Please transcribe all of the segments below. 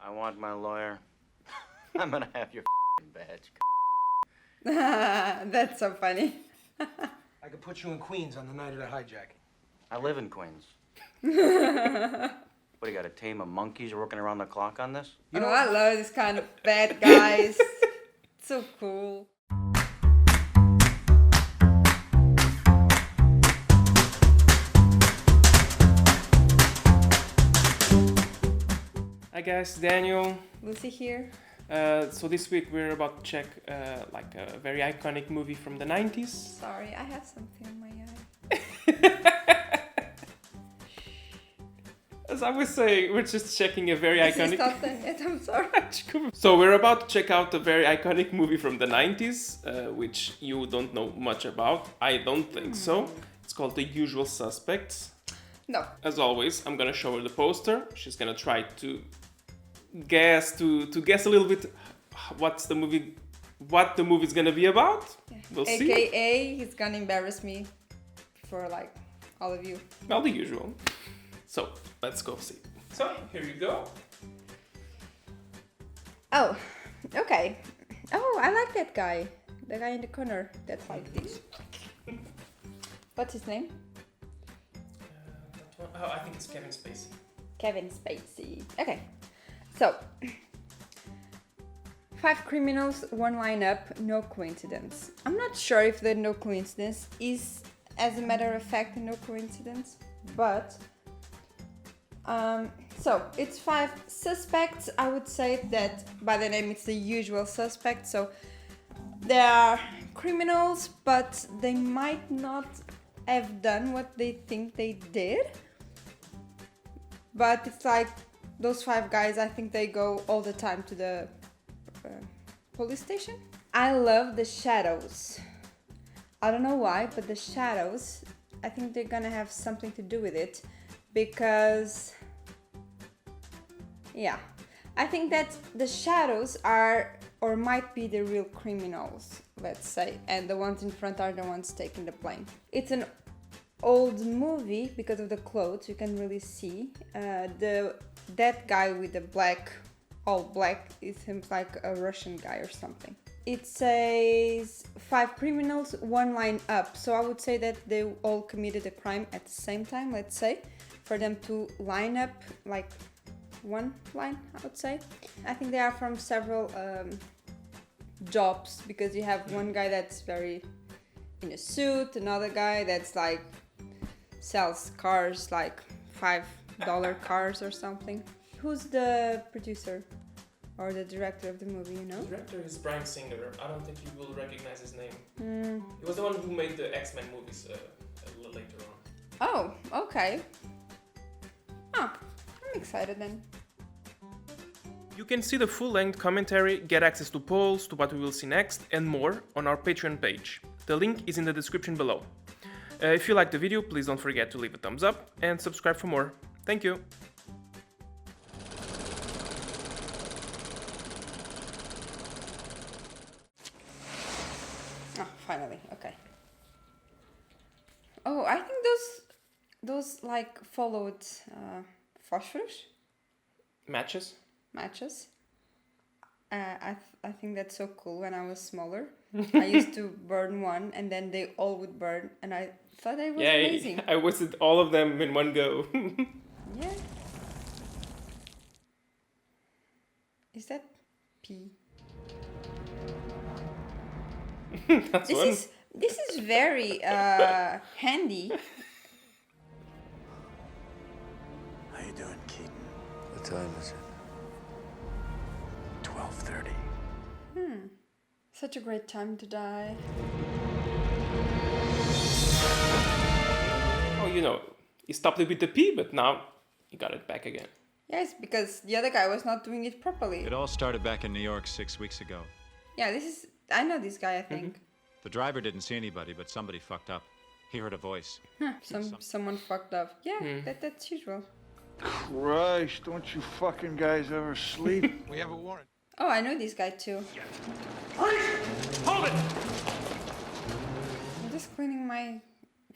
I want my lawyer. I'm gonna have your badge. That's so funny. I could put you in Queens on the night of the hijacking. I live in Queens. What, you gotta tame a monkeys working around the clock on this? You know, I love this kind of bad guys. So cool. Hi guys, Daniel. Lucy here. So this week we're about to check like a very iconic movie from the 90s. Sorry, I have something on my eye. As I was saying, we're just checking a very This iconic... is not done yet, I'm sorry. So we're about to check out a very iconic movie from the 90s, which you don't know much about. I don't think so. It's called The Usual Suspects. No. As always, I'm gonna show her the poster. She's gonna try to guess a little bit what the movie's gonna be about. Yeah. We'll see. AKA, he's gonna embarrass me for like all of you. Well, the usual. So let's go see. So here you go. Oh, okay. Oh, I like that guy. The guy in the corner that's like this. What's his name? Oh, I think it's Kevin Spacey. Kevin Spacey. Okay. So, 5 criminals, 1 lineup, no coincidence. I'm not sure if the no coincidence is, as a matter of fact, no coincidence, but so it's 5 suspects. I would say that by the name it's the usual suspect. So they are criminals, but they might not have done what they think they did. But it's like those 5 guys, I think they go all the time to the police station. I love the shadows. I don't know why, but the shadows, I think they're gonna have something to do with it. Because, yeah, I think that the shadows are, or might be the real criminals, let's say. And the ones in front are the ones taking the plane. It's an old movie because of the clothes, you can really see. That guy with the black, all black, it seems like a Russian guy or something. It says 5 criminals, 1 line up. So I would say that they all committed a crime at the same time, let's say. For them to line up like 1 line, I would say. I think they are from several jobs, because you have one guy that's very in a suit, another guy that's like sells cars, like $5 cars or something. Who's the producer or the director of the movie, you know? The director is Bryan Singer. I don't think you will recognize his name. He was the one who made the X-Men movies a little later on. Oh, okay. Oh, I'm excited then. You can see the full-length commentary, get access to polls, to what we will see next, and more on our Patreon page. The link is in the description below. If you liked the video, please don't forget to leave a thumbs up and subscribe for more. Thank you! Oh, finally, okay. Oh, I think those like followed phosphorus Matches? matches. I think that's so cool. When I was smaller, I used to burn one, and then they all would burn, and I thought it was amazing. I wasted all of them in one go. Yeah. Is that pee? That's one. This is very handy. How you doing, Keaton? What time is it? 12:30. Such a great time to die. Oh, you know, he stopped it with the P, but now he got it back again. Yes, because the other guy was not doing it properly. It all started back in New York 6 weeks ago. Yeah, I know this guy, I think. The driver didn't see anybody, but somebody fucked up. He heard a voice. Someone fucked up. Yeah, that's usual. Christ, don't you fucking guys ever sleep? we have a warrant. Oh, I know this guy too. Hold it! I'm just cleaning my...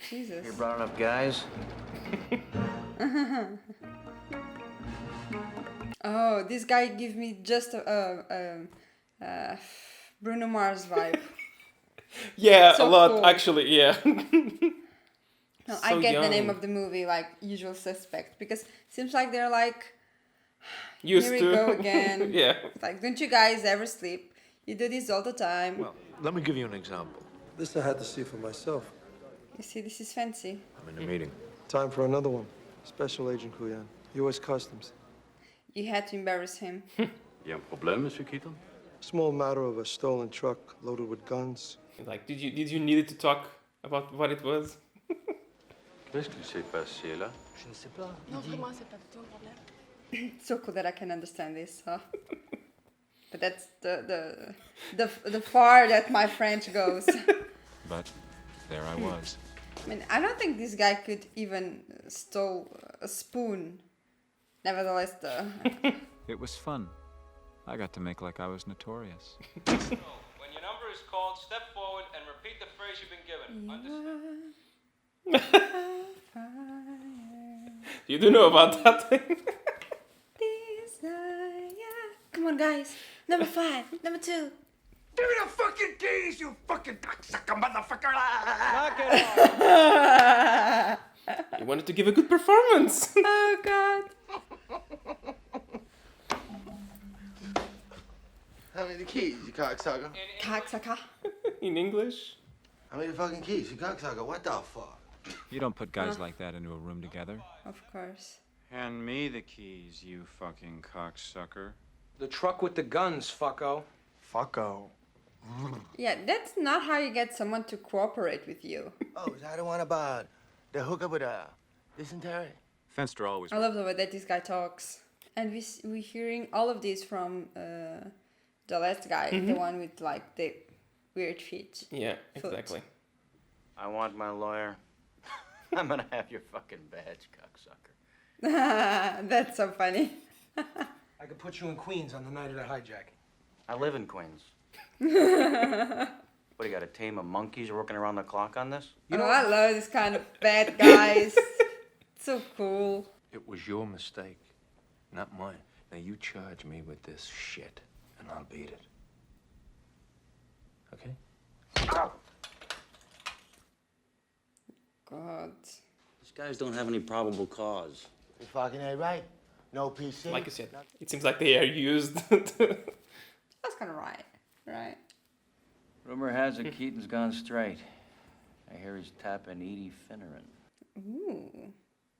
Jesus. You brought enough guys? Oh, this guy gives me just a Bruno Mars vibe. Yeah, So a lot cool. actually. Yeah. No, So I get the name young. of the movie, like Usual Suspect, because it seems like they're like, Used here to. we go again. Yeah. It's like, don't you guys ever sleep? You do this all the time. Well, let me give you an example. This I had to see for myself. You see, this is fancy. I'm in a meeting. Time for another one. Special Agent Kuyan, U.S. Customs. You had to embarrass him. Il y a un problème, Monsieur Keaton? Small matter of a stolen truck loaded with guns. Like, did you need to talk about what it was? Qu'est-ce qui s'est passé là? Je ne sais pas. Non, vraiment, c'est pas du tout un problème. It's so cool that I can understand this, huh? But that's the far that my French goes. But there I was. I mean, I don't think this guy could even stole a spoon. Nevertheless, It was fun. I got to make like I was notorious. When your number is called, step forward and repeat the phrase you've been given. Understand? You do know about that thing? desire. Come on, guys. Number 5, number 2. Give me the fucking keys, you fucking cocksucker motherfucker! Knock it off. You wanted to give a good performance. Oh, God. How many keys, you cocksucker? Cocksucker. In English. How many fucking keys, you cocksucker? What the fuck? You don't put guys like that into a room together. Of course. Hand me the keys, you fucking cocksucker. The truck with the guns, fucko. Fucko. Yeah, that's not how you get someone to cooperate with you. Oh, is that the one about the hookup with dysentery? Fenster always. I love the way that this guy talks. And we're hearing all of this from the last guy, the one with like the weird feet. Yeah, Foot. exactly. I want my lawyer. I'm gonna have your fucking badge, cocksucker. That's so funny. I could put you in Queens on the night of the hijacking. I live in Queens. What, you got a team of monkeys working around the clock on this? I love this kind of bad guys. So cool. It was your mistake, not mine. Now you charge me with this shit, and I'll beat it. Okay? God. These guys don't have any probable cause. You fucking ain't right. No PC. Like you said, it seems like they are used. That's kind of right? Rumor has it Keaton's gone straight. I hear he's tapping Edie Finneran. Ooh.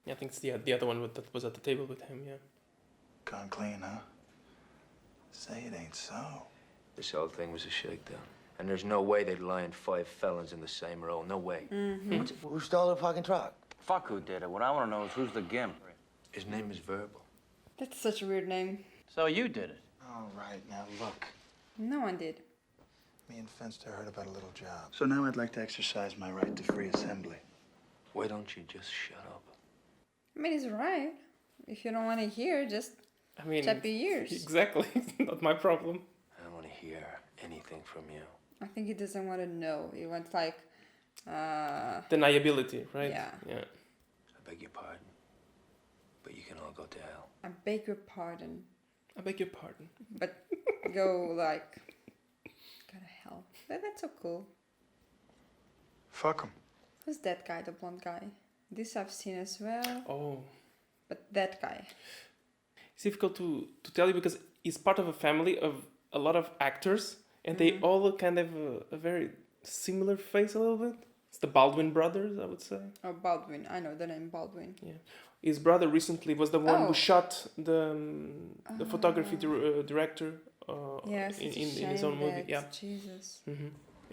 Yeah, I think it's the other one that was at the table with him, yeah. Gone clean, huh? Say it ain't so. This whole thing was a shakedown. And there's no way they'd line 5 felons in the same row. No way. Who stole the fucking truck? Fuck who did it. What I want to know is who's the gimp. His name is Verbal. That's such a weird name. So you did it. All right, now look. No one did. Me and Fenster heard about a little job. So now I'd like to exercise my right to free assembly. Why don't you just shut up? I mean, he's right. If you don't want to hear, just I mean, tap your ears. Exactly. Not my problem. I don't want to hear anything from you. I think he doesn't want to know. He wants like, Deniability, right? Yeah. I beg your pardon, but you can all go to hell. I beg your pardon, I beg your pardon. but go like, go to hell. That's so cool. Fuck him. Who's that guy, the blonde guy? This I've seen as well, Oh. but that guy. It's difficult to tell you because he's part of a family of a lot of actors and they all kind of a very similar face a little bit. It's the Baldwin brothers, I would say. Oh, Baldwin. I know the name Baldwin. Yeah. His brother recently was the one Oh. who shot the photography director Yes, in his own movie. Yeah. Jesus.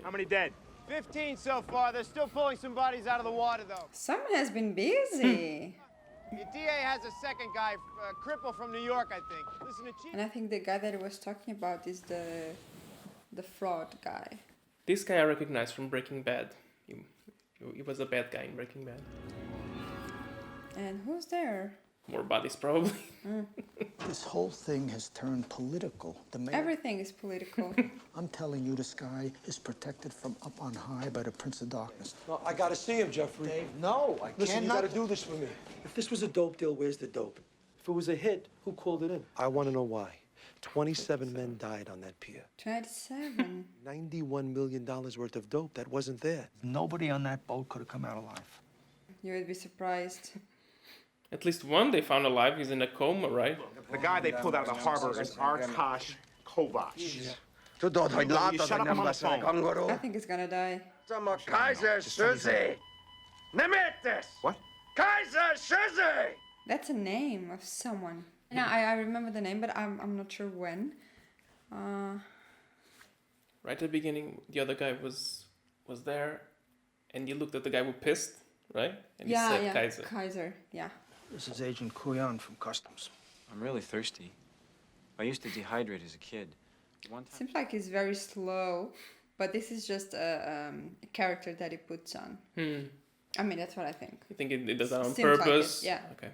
How many dead? 15 so far. They're still pulling some bodies out of the water, though. Someone has been busy. The DA has a second guy, cripple from New York, I think. Listen to Chief. And I think the guy that he was talking about is the fraud guy. This guy I recognize from Breaking Bad. He was a bad guy in Breaking Bad. And who's there? More bodies, probably. This whole thing has turned political. The mayor, Everything is political. I'm telling you, this guy is protected from up on high by the Prince of Darkness. No, I gotta see him, Jeffrey. Dave, no, I Listen, can't. you gotta do this for me. If this was a dope deal, where's the dope? If it was a hit, who called it in? I want to know why. 27 men died on that pier. 27. $91 million worth of dope that wasn't there. Nobody on that boat could have come out alive. You would be surprised. At least one they found alive. He's in a coma, right? The guy they pulled out of the harbor is Arkash Kovac. Shut up, I'm on the phone. I think he's gonna die. Kaiser Susie! Nemetes! What? Kaiser Susie! That's a name of someone. Yeah, I remember the name, but I'm not sure when. Right at the beginning, the other guy was there, and you looked at the guy who pissed, right? And he said Kaiser. Kaiser, yeah. This is Agent Kuyan from Customs. I'm really thirsty. I used to dehydrate as a kid. One time... Seems like he's very slow, but this is just a character that he puts on. I mean, that's what I think. You think it does that on Seems like purpose? it, yeah. Okay.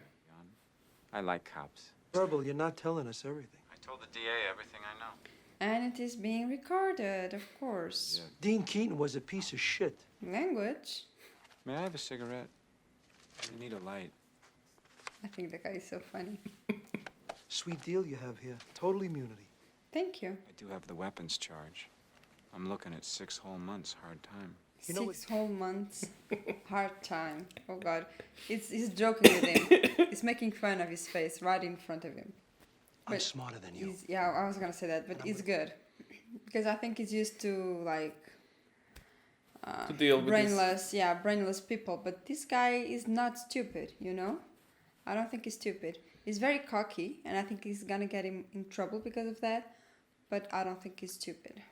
I like cops. Verbal, you're not telling us everything. I told the DA everything I know. And it is being recorded, of course. Yeah. Dean Keaton was a piece of shit. Language. May I have a cigarette? I need a light. I think the guy is so funny. Sweet deal you have here. Total immunity. Thank you. I do have the weapons charge. I'm looking at 6 whole months hard time. You know 6 whole months. Hard time. Oh God. He's joking with him. He's making fun of his face right in front of him. I'm smarter than you. Yeah, I was gonna say that, but he's good. Because I think he's used to like To deal with brainless people. But this guy is not stupid, you know? I don't think he's stupid. He's very cocky, and I think he's gonna get him in trouble because of that. But I don't think he's stupid.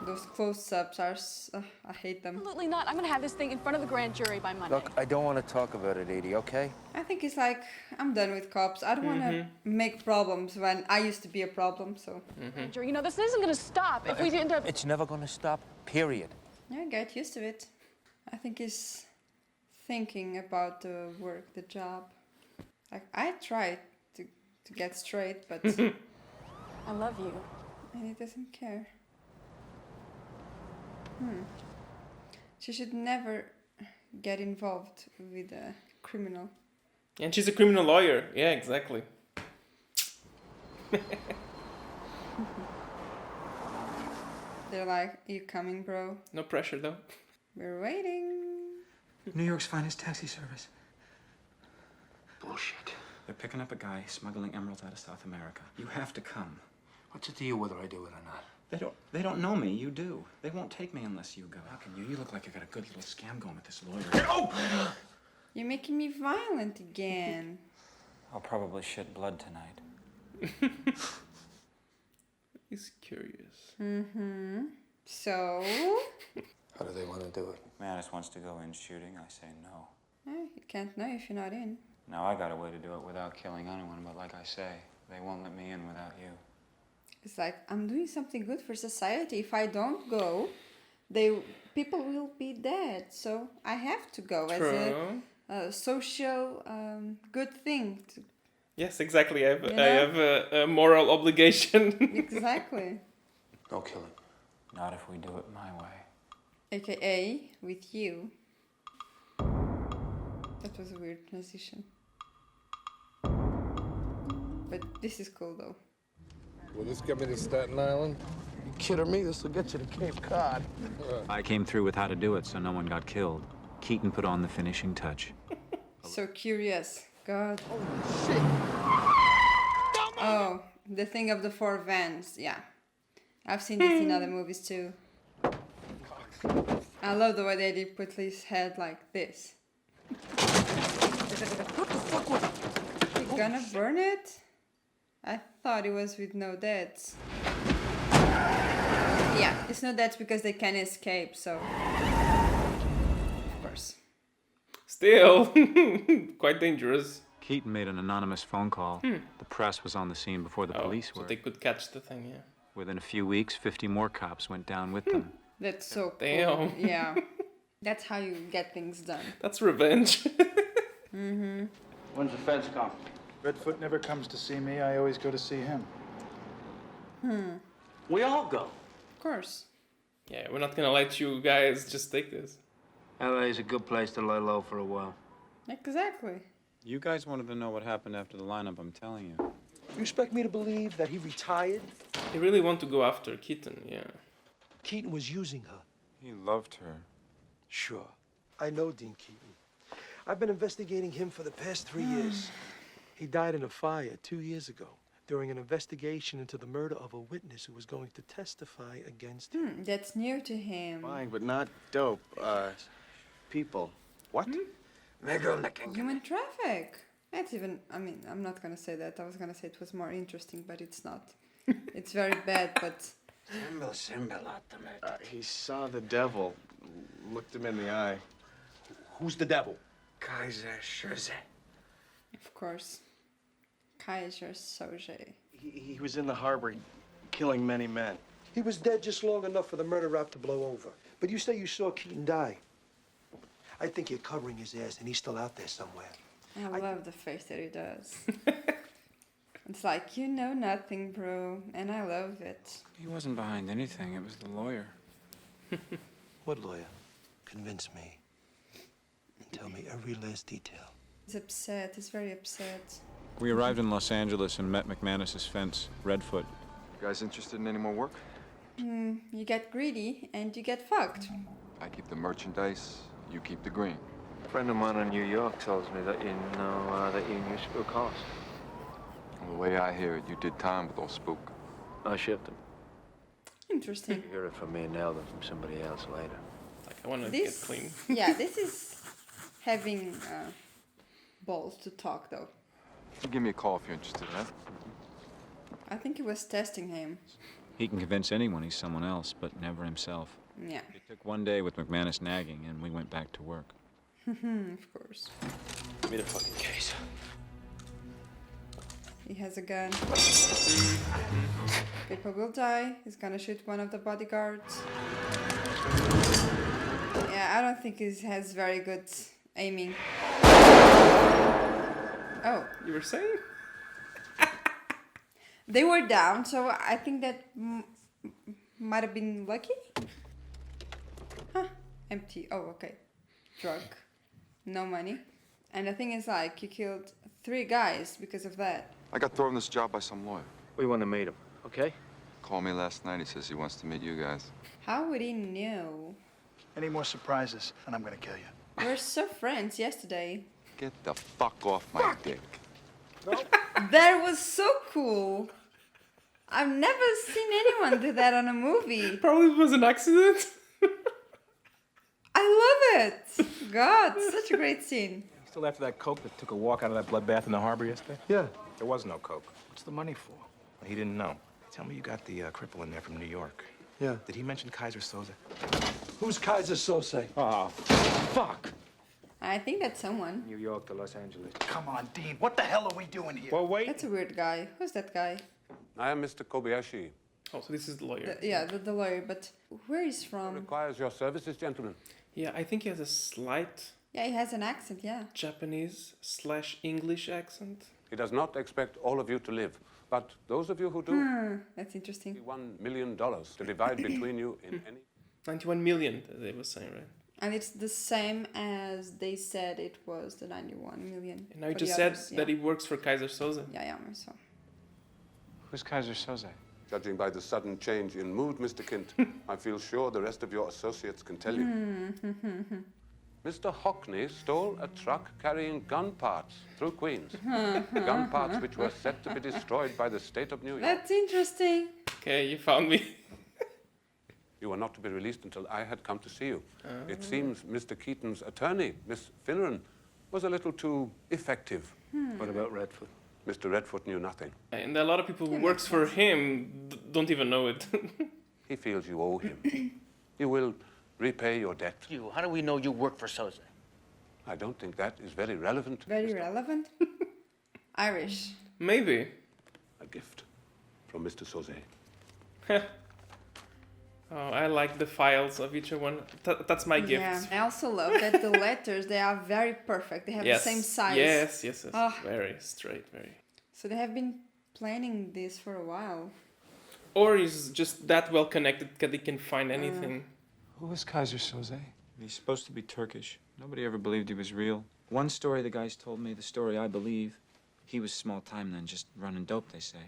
Those close-ups are... I hate them. Absolutely not. I'm gonna have this thing in front of the grand jury by Monday. Look, I don't want to talk about it, Edie, okay? I think he's like, I'm done with cops. I don't want to make problems when I used to be a problem, so... Grand jury, you know, this isn't gonna stop if we end up... It's never going to stop, period. Yeah, get used to it. I think he's thinking about the work, the job. Like, I tried to get straight, but... I love you. And he doesn't care. She should never get involved with a criminal. And she's a criminal lawyer. Yeah, exactly. They're like, you coming, bro? No pressure, though. We're waiting. New York's finest taxi service. Bullshit. They're picking up a guy smuggling emeralds out of South America. You have to come. What's it to you whether I do it or not? They don't know me. You do. They won't take me unless you go. How can you? You look like you got a good little scam going with this lawyer. Oh! You're making me violent again. I'll probably shit blood tonight. He's curious. So? How do they want to do it? Manus wants to go in shooting. I say no. You can't know if you're not in. Now, I got a way to do it without killing anyone, but like I say, they won't let me in without you. It's like, I'm doing something good for society. If I don't go, people will be dead. So I have to go True. as a social good thing. Yes, exactly. I have a moral obligation. Exactly. No killing. Not if we do it my way. AKA with you. That was a weird transition. But this is cool though. Will this get me to Staten Island? You kidding me? This will get you to Cape Cod. I came through with how to do it so no one got killed. Keaton put on the finishing touch. So curious. God. Oh, shit. Oh, the thing of the 4 vans. Yeah. I've seen this in other movies too. I love the way they did put his head like this. You gonna burn it? I thought it was with no deaths. Yeah, it's no deaths because they can escape, so... Of course. Still, quite dangerous. Keaton made an anonymous phone call. The press was on the scene before the police were. So they could catch the thing, yeah. Within a few weeks, 50 more cops went down with them. That's so cool. Damn. Yeah. That's how you get things done. That's revenge. When's the feds come? Redfoot never comes to see me. I always go to see him. We all go. Of course. Yeah, we're not gonna let you guys just take this. LA is a good place to lay low for a while. Exactly. You guys wanted to know what happened after the lineup, I'm telling you. You expect me to believe that he retired? He really want to go after Keaton, yeah. Keaton was using her. He loved her. Sure. I know Dean Keaton. I've been investigating him for the past 3 years. He died in a fire 2 years ago during an investigation into the murder of a witness who was going to testify against him. That's new to him. Fine, but not dope. People. What? Human traffic. That's even, I mean, I'm not gonna say that. I was gonna say it was more interesting, but it's not. It's very bad, but... He saw the devil, looked him in the eye. Who's the devil? Kaiser Soze. Of course. Kaiser Soze. He was in the harbor, killing many men. He was dead just long enough for the murder rap to blow over. But you say you saw Keaton die. I think you're covering his ass and he's still out there somewhere. I love the face that he does. It's like, you know nothing, bro. And I love it. He wasn't behind anything, it was the lawyer. What lawyer? Convince me. And tell me every last detail. He's upset. He's very upset. We arrived in Los Angeles and met McManus's fence, Redfoot. You guys interested in any more work? You get greedy and you get fucked. I keep the merchandise, you keep the green. A friend of mine in New York tells me that you know that you knew Spook House. Well, the way I hear it, you did time with old Spook. I shipped him. Interesting. You hear it from me and now than from somebody else later. Like, I want to get clean. Yeah, this is having balls to talk, though. You give me a call if you're interested, huh? I think he was testing him. He can convince anyone he's someone else, but never himself. Yeah. It took one day with McManus nagging, and we went back to work. Of course. Give me the fucking case. He has a gun. People will die. He's gonna shoot one of the bodyguards. Yeah, I don't think he has very good aiming. Oh. You were saying? They were down, so I think that might have been lucky. Huh. Empty. Oh, okay. Drunk. No money. And the thing is, like, you killed 3 guys because of that. I got thrown this job by some lawyer. We want to meet him, okay? Called me last night. He says he wants to meet you guys. How would he know? Any more surprises, and I'm gonna kill you. We were so friends yesterday. Get the fuck off my dick. That was so cool. I've never seen anyone do that on a movie. Probably was an accident. I love it. God, such a great scene. Still after that coke that took a walk out of that bloodbath in the harbor yesterday? Yeah. There was no coke. What's the money for? He didn't know. Tell me you got the cripple in there from New York. Yeah. Did he mention Kaiser Soze? Who's Kaiser Soze? Oh, fuck. I think that's someone. New York to Los Angeles. Come on, Dean. What the hell are we doing here? Well, wait. That's a weird guy. Who's that guy? I am Mr. Kobayashi. Oh, so this is the lawyer. The lawyer, but where he's from? Requires your services, gentlemen. Yeah, I think he has a slight Yeah, he has an accent, yeah. Japanese/English accent. He does not expect all of you to live, but those of you who do, That's interesting. $1 million to divide between you in any... 91 million, they were saying, right? And it's the same as they said it was the 91 million. And now you for just the said others, that he works for Kaiser Soze. Yeah, so. Who's Kaiser Soze? Judging by the sudden change in mood, Mr. Kint, I feel sure the rest of your associates can tell you. Mr. Hockney stole a truck carrying gun parts through Queens. Gun parts which were set to be destroyed by the state of New York. That's interesting. Okay, you found me. You were not to be released until I had come to see you. It seems Mr. Keaton's attorney, Miss Finneran, was a little too effective. What about Redfoot? Mr. Redfoot knew nothing. And a lot of people who works for him don't even know it. He feels you owe him. You will repay your debt. You, how do we know you work for Soze? I don't think that is very relevant. Very relevant. Irish. Maybe. A gift from Mr. Soze. Oh, I like the files of each one. That's my gift. Yeah, I also love that the letters, they are very perfect. They have the same size. Yes. Oh. Very straight, very. So they have been planning this for a while. Or he's just that well connected that he can find anything. Who is Kaiser Soze? He's supposed to be Turkish. Nobody ever believed he was real. One story the guys told me, the story I believe, he was small time then, just running dope, they say.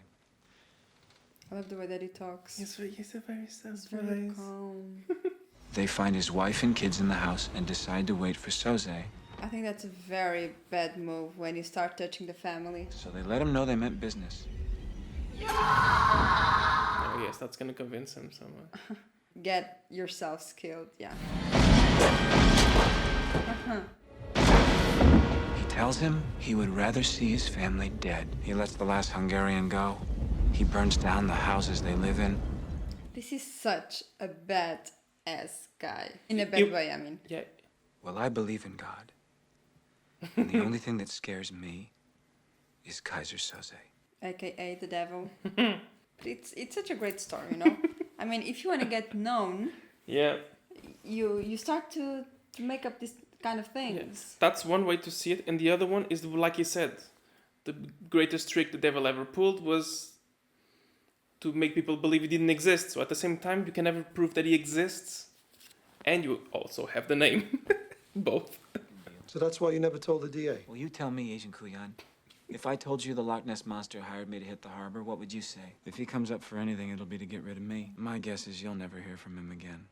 I love the way that he talks. He's a very soft He's very voice. calm. They find his wife and kids in the house and decide to wait for Soze. I think that's a very bad move when you start touching the family. So they let him know they meant business. Oh yes, that's gonna convince him somehow. Get yourselves killed, yeah. He tells him he would rather see his family dead. He lets the last Hungarian go. He burns down the houses they live in. This is such a bad-ass guy. In a bad way, I mean. Yeah. Well, I believe in God. And the only thing that scares me is Kaiser Soze. AKA the devil. But it's such a great story, you know? I mean, if you want to get known, Yeah. you start to make up these kind of things. Yes. That's one way to see it, and the other one is, like you said, the greatest trick the devil ever pulled was to make people believe he didn't exist. So at the same time, you can never prove that he exists, and you also have the name. Both. So that's why you never told the DA? Well, you tell me, Agent Kuyan. If I told you the Loch Ness Monster hired me to hit the harbor, what would you say? If he comes up for anything, it'll be to get rid of me. My guess is you'll never hear from him again.